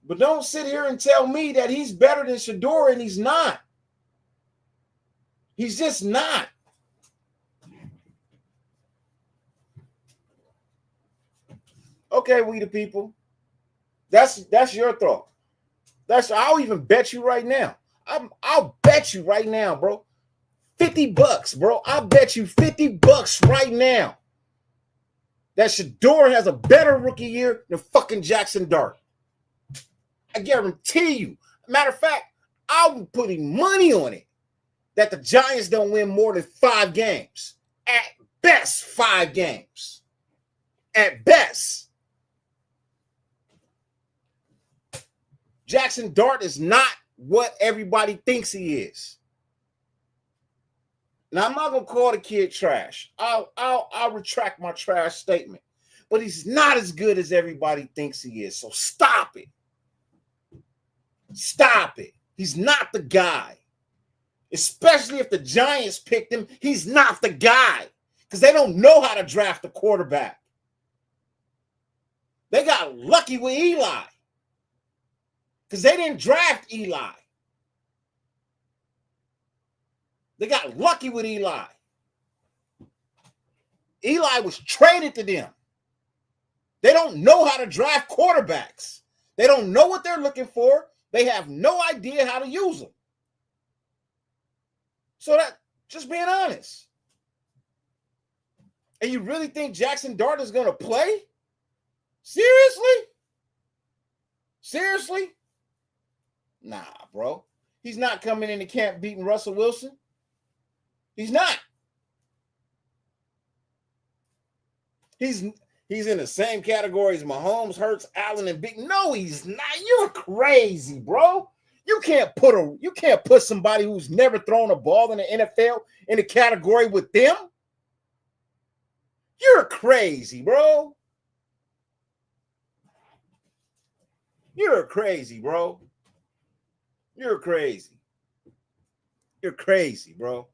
But don't sit here and tell me that he's better than Shedeur, and he's not. He's just not. Okay, we the people. That's your thought. I'll even bet you right now. I'll bet you right now, bro. $50, bro. I'll bet you $50 right now that Shedeur has a better rookie year than fucking Jackson Dart. I guarantee you. Matter of fact, I'm putting money on it that the Giants don't win more than 5 games. At best, 5 games. At best. Jackson Dart is not what everybody thinks he is. Now, I'm not gonna call the kid trash. I'll retract my trash statement. But he's not as good as everybody thinks he is. So stop it. Stop it. He's not the guy. Especially if the Giants picked him, he's not the guy. Because they don't know how to draft a quarterback. They got lucky with Eli. Because they didn't draft Eli. They got lucky with Eli. Eli was traded to them. They don't know how to draft quarterbacks. They don't know what they're looking for. They have no idea how to use them. So that, just being honest. And you really think Jackson Dart is going to play? Seriously? Seriously? Nah, bro. He's not coming into camp beating Russell Wilson. He's not. He's in the same category as Mahomes, Hurts, Allen, and Big. No, he's not. You're crazy, bro. You can't put somebody who's never thrown a ball in the NFL in a category with them. You're crazy, bro. You're crazy, bro. You're crazy. You're crazy, bro.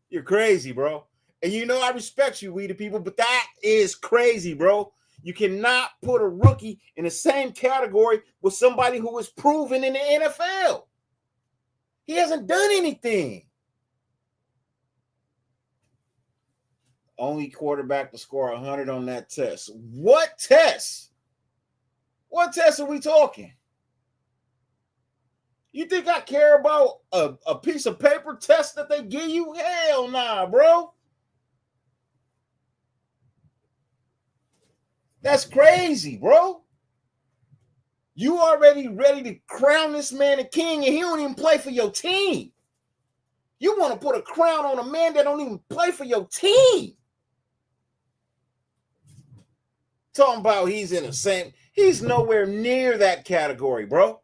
You're crazy, bro. And you know I respect you, we the people, but that is crazy, bro. You cannot put a rookie in the same category with somebody who is proven in the NFL. He hasn't done anything. Only quarterback to score 100 on that test. What test? What test are we talking? You think I care about a piece of paper test that they give you? Hell nah, bro. That's crazy, bro. You already ready to crown this man a king, and he don't even play for your team. You want to put a crown on a man that don't even play for your team. Talking about he's in the same, he's nowhere near that category, bro.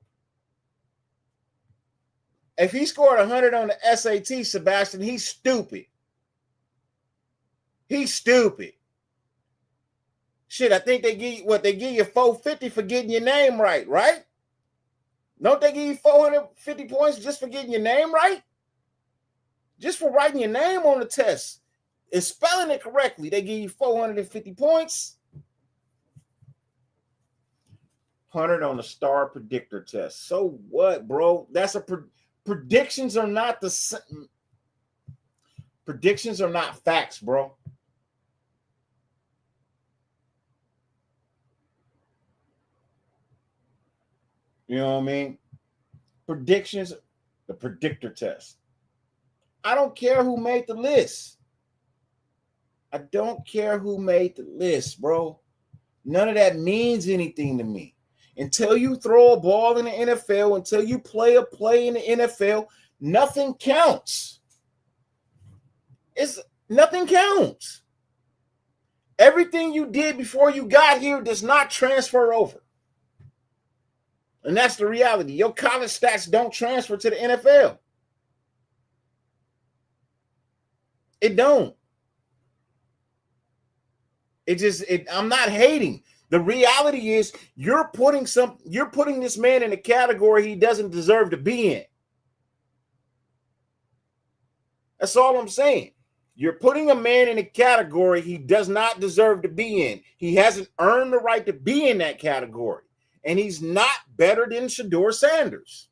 If he scored 100 on the SAT, Sebastian, he's stupid. He's stupid. Shit, I think they give you $450 for getting your name right, right? Don't they give you 450 points just for getting your name right? Just for writing your name on the test and spelling it correctly, they give you 450 points. 100 on the star predictor test. So what, bro? That's a predictions are not the same. Predictions are not facts, bro. You know what I mean? Predictions, the predictor test. I don't care who made the list. I don't care who made the list, bro. None of that means anything to me. Until you throw a ball in the NFL, until you play a play in the NFL, nothing counts. Nothing counts. Everything you did before you got here does not transfer over. And that's the reality. Your college stats don't transfer to the NFL. It don't. I'm not hating. The reality is you're putting this man in a category he doesn't deserve to be in. That's all I'm saying. You're putting a man in a category he does not deserve to be in. He hasn't earned the right to be in that category. And he's not better than Shedeur Sanders.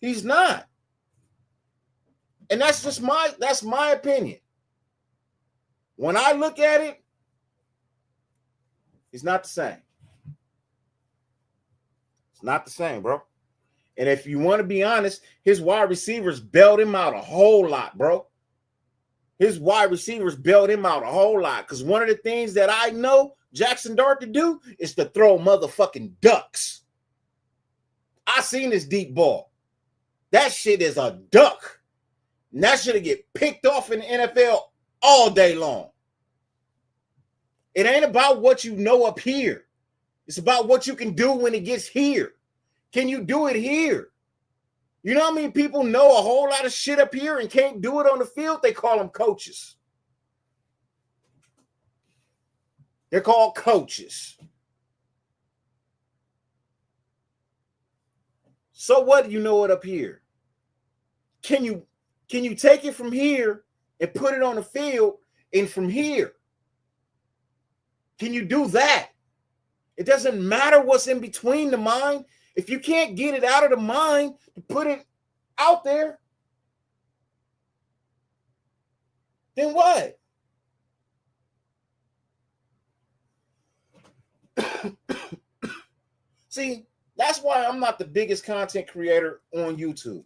He's not. And that's my opinion. When I look at it, it's not the same. It's not the same, bro. And if you want to be honest, his wide receivers bailed him out a whole lot, bro. His wide receivers bailed him out a whole lot. Because one of the things that I know Jackson Dart to do is to throw motherfucking ducks. I seen this deep ball. That shit is a duck. And that should get picked off in the NFL all day long. It ain't about what you know up here. It's about what you can do when it gets here. Can you do it here? You know how many people know a whole lot of shit up here and can't do it on the field? They call them coaches. They're called coaches. So what do you know it up here? Can you take it from here and put it on the field and from here? Can you do that? It doesn't matter what's in between the mind. If you can't get it out of the mind to put it out there, then what? See, that's why I'm not the biggest content creator on YouTube.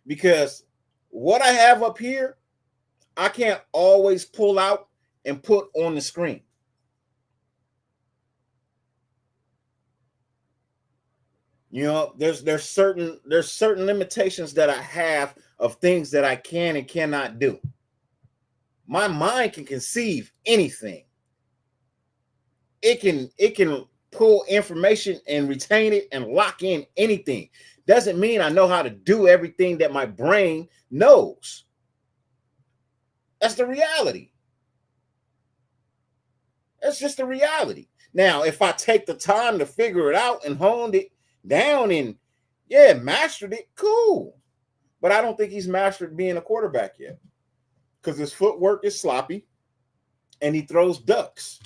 Because what I have up here, I can't always pull out and put on the screen. You know, there's certain limitations that I have of things that I can and cannot do. My mind can conceive anything. It can pull information and retain it and lock in anything. Doesn't mean I know how to do everything that my brain knows. That's the reality. That's just the reality. Now, if I take the time to figure it out and honed it down and mastered it, cool. But I don't think he's mastered being a quarterback yet, because his footwork is sloppy and he throws ducks.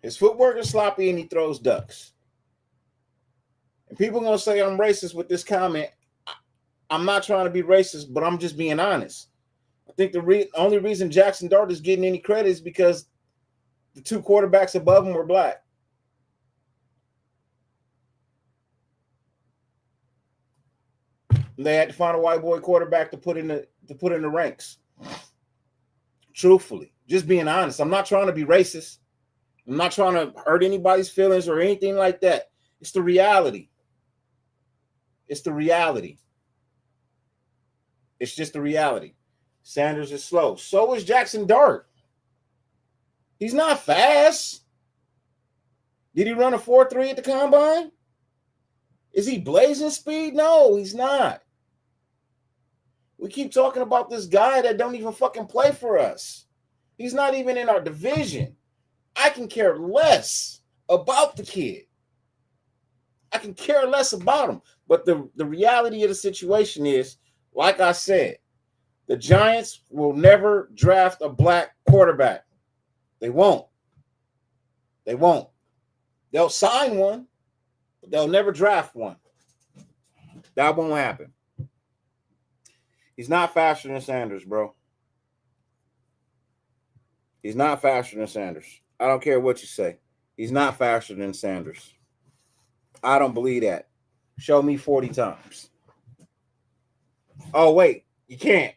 His footwork is sloppy and he throws ducks. And people are going to say I'm racist with this comment. I'm not trying to be racist, but I'm just being honest. I think the only reason Jackson Dart is getting any credit is because the two quarterbacks above him were black. And they had to find a white boy quarterback to put in the ranks. Truthfully, just being honest. I'm not trying to be racist. I'm not trying to hurt anybody's feelings or anything like that. It's the reality. It's the reality. It's just the reality. Sanders is slow. So is Jackson Dart. He's not fast. Did he run a 4.3 at the combine? Is he blazing speed? No, he's not. We keep talking about this guy that don't even fucking play for us. He's not even in our division. I can care less about the kid. I can care less about him. But the reality of the situation is, like I said, the Giants will never draft a black quarterback. They won't. They won't. They'll sign one, but they'll never draft one. That won't happen. He's not faster than Sanders, bro. He's not faster than Sanders. I don't care what you say. He's not faster than Sanders. I don't believe that. Show me 40 times. Oh, wait. You can't.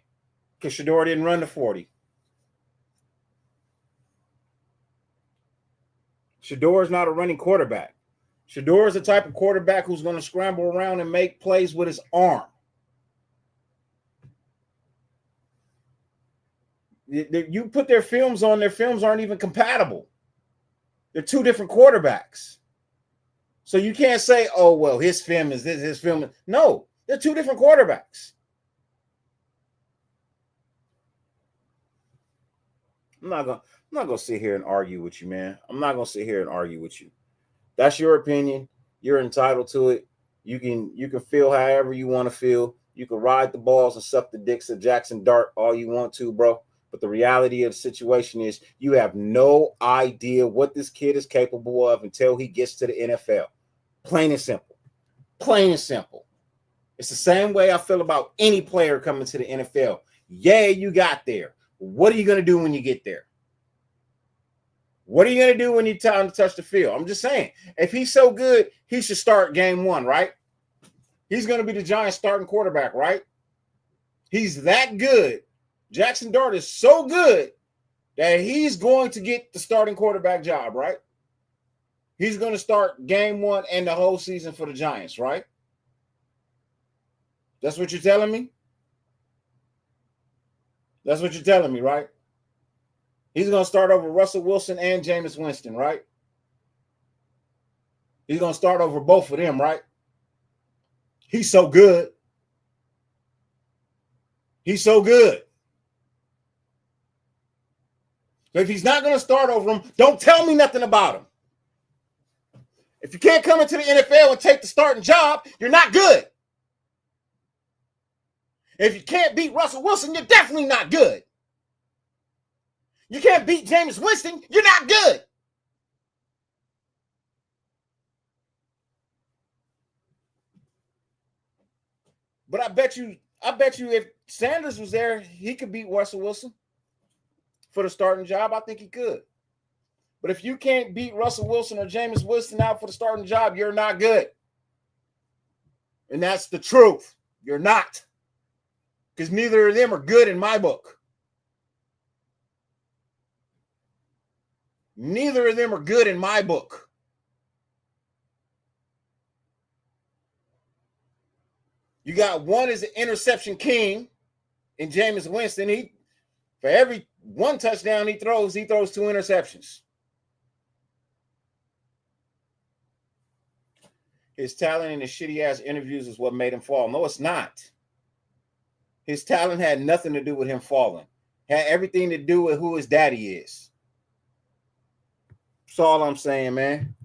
Because Shedeur didn't run the 40. Shedeur is not a running quarterback. Shedeur is the type of quarterback who's going to scramble around and make plays with his arm. You put their films on, their films aren't even compatible. They're two different quarterbacks. So you can't say, oh, well, his film is this, his film is... No, they're two different quarterbacks. I'm not gonna sit here and argue with you, man. I'm not gonna sit here and argue with you. That's your opinion. You're entitled to it. You can feel however you want to feel. You can ride the balls and suck the dicks of Jackson Dart all you want to, bro. But the reality of the situation is you have no idea what this kid is capable of until he gets to the NFL. Plain and simple. Plain and simple. It's the same way I feel about any player coming to the NFL. Yeah, you got there. What are you going to do when you get there? What are you going to do when you time to touch the field? I'm just saying, if he's so good, he should start game one, right? He's going to be the Giants starting quarterback, right? He's that good. Jackson Dart is so good that he's going to get the starting quarterback job, right? He's going to start game one and the whole season for the Giants, right? That's what you're telling me? That's what you're telling me, right? He's going to start over Russell Wilson and Jameis Winston, right? He's going to start over both of them, right? He's so good. He's so good. So if he's not going to start over him, don't tell me nothing about him. If you can't come into the NFL and take the starting job, you're not good. If you can't beat Russell Wilson, you're definitely not good. You can't beat Jameis Winston, you're not good. But I bet you if Sanders was there, he could beat Russell Wilson for the starting job. I think he could. But if you can't beat Russell Wilson or Jameis Winston out for the starting job, you're not good. And that's the truth. You're not. Because neither of them are good in my book. Neither of them are good in my book. You got one as an interception king in Jameis Winston. For every one touchdown he throws 2 interceptions. His talent and his shitty-ass interviews is what made him fall. No, it's not. His talent had nothing to do with him falling. Had everything to do with who his daddy is. That's all I'm saying, man.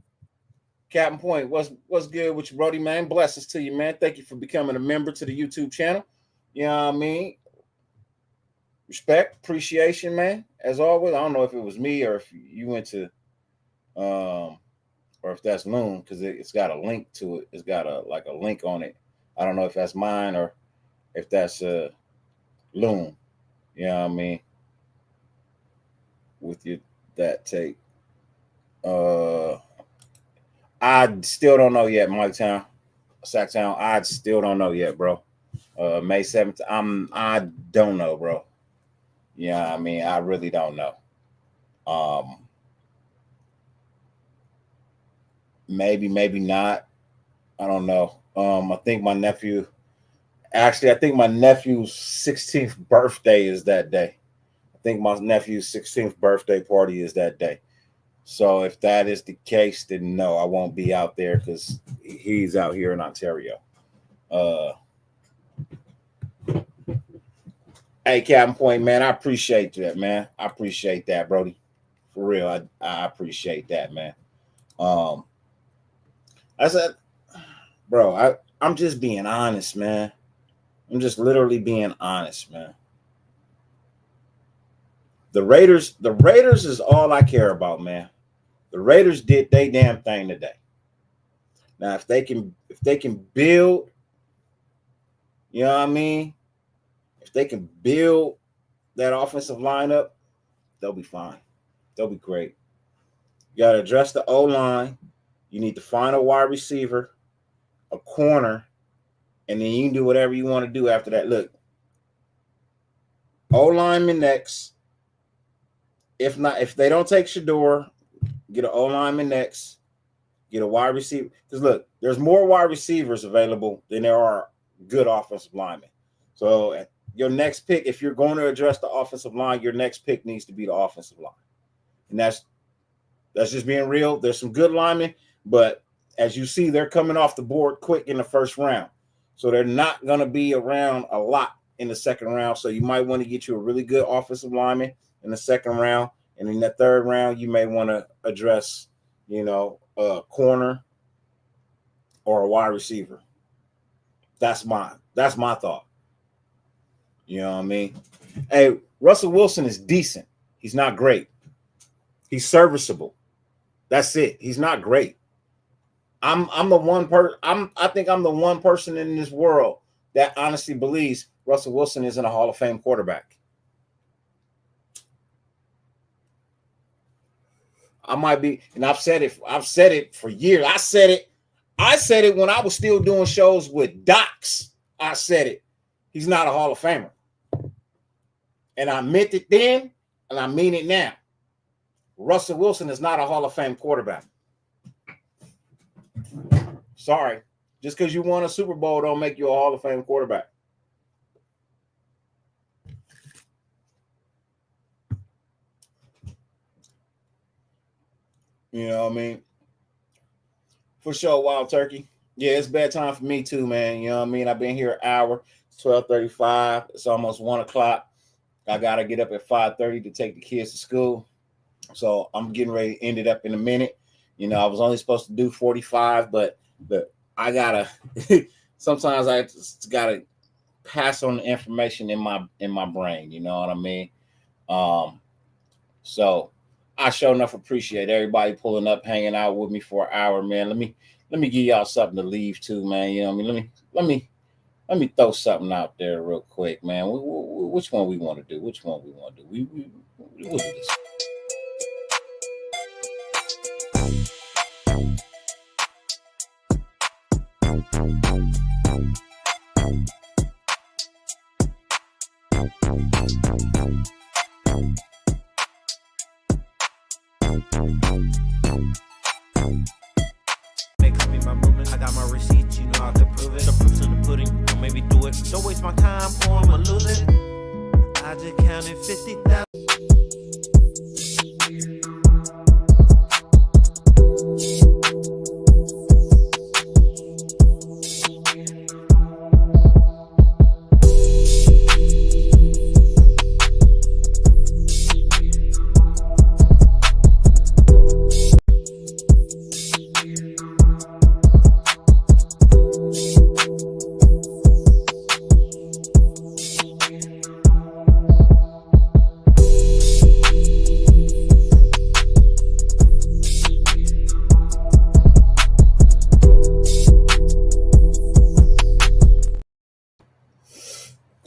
Captain Point, what's good with you, Brody, man? Blessings to you, man. Thank you for becoming a member to the YouTube channel. You know what I mean? Respect, appreciation, man. As always, I don't know if it was me or if you went to, or if that's Loon, because it's got a link to it. It's got a link on it. I don't know if that's mine or if that's Loon. You know what I mean? With that take. I still don't know yet, Mike Town, Sacktown. I still don't know yet, bro. May 7th. I don't know, bro. Yeah, I mean, I really don't know. Maybe not. I don't know. I think my nephew's 16th birthday is that day. I think my nephew's 16th birthday party is that day. So if that is the case, then no, I won't be out there because he's out here in Ontario. Hey, Captain Point, man, I appreciate that, man. I appreciate that, Brody. For real, I appreciate that, man. I said, bro, I'm just being honest, man. I'm just literally being honest, man. The Raiders is all I care about, man. The Raiders did their damn thing today. Now, if they can build, you know what I mean? If they can build that offensive lineup, they'll be fine. They'll be great. You got to address the O-line. You need to find a wide receiver, a corner, and then you can do whatever you want to do after that. Look, O-lineman next. If they don't take Shador, get an O-lineman next. Get a wide receiver. Because look, there's more wide receivers available than there are good offensive linemen. So your next pick, if you're going to address the offensive line, your next pick needs to be the offensive line. And that's just being real. There's some good linemen, but as you see, they're coming off the board quick in the first round. So they're not going to be around a lot in the second round. So you might want to get you a really good offensive lineman in the second round. And in the third round, you may want to address, a corner or a wide receiver. That's my thought. You know what I mean? Hey, Russell Wilson is decent. He's not great. He's serviceable. That's it. He's not great. I'm the one person. I think I'm the one person in this world that honestly believes Russell Wilson isn't a Hall of Fame quarterback. I might be, and I've said it for years. I said it when I was still doing shows with docs. I said it. He's not a Hall of Famer. And I meant it then, and I mean it now. Russell Wilson is not a Hall of Fame quarterback. Sorry. Just because you won a Super Bowl don't make you a Hall of Fame quarterback. You know what I mean? For sure, Wild Turkey. Yeah, it's bedtime for me too, man. You know what I mean? I've been here an hour. It's 12:35. It's almost 1 o'clock. I got to get up at 5:30 to take the kids to school. So I'm getting ready to end it up in a minute. You know, I was only supposed to do 45, but I got to – sometimes I just got to pass on the information in my brain. You know what I mean? So I sure enough appreciate everybody pulling up, hanging out with me for an hour, man. Let me give y'all something to leave to, man. You know what I mean? Let me throw something out there real quick, man. Which one we want to do? We'll do this. I got my receipts, you know I can prove it. The proof's in the pudding, don't make me do it. Don't waste my time or I'ma lose it. I just counted 50,000.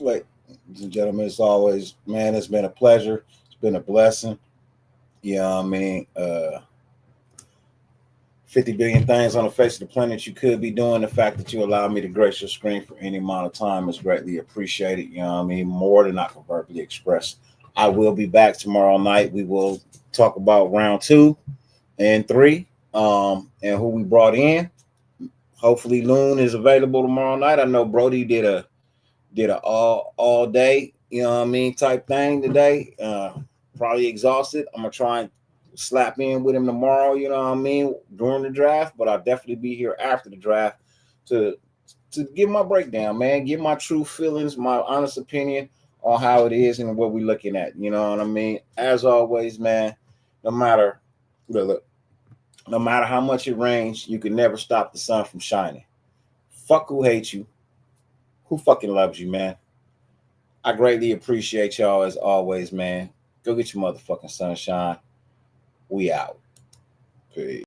Ladies and gentlemen, as always, man, it's been a pleasure. It's been a blessing. You know what I mean? 50 billion things on the face of the planet you could be doing. The fact that you allow me to grace your screen for any amount of time is greatly appreciated. You know what I mean? More than I can verbally express. I will be back tomorrow night. We will talk about round 2 and 3 and who we brought in. Hopefully Loon is available tomorrow night. I know Brody did a all day, you know what I mean, type thing today. Probably exhausted. I'm gonna try and slap in with him tomorrow, you know what I mean, during the draft, but I'll definitely be here after the draft to give my breakdown, man, give my true feelings, my honest opinion on how it is and what we're looking at, you know what I mean. As always, man, no matter how much it rains, you can never stop the sun from shining. Fuck who hates you. Who fucking loves you, man? I greatly appreciate y'all as always, man. Go get your motherfucking sunshine. We out. Peace.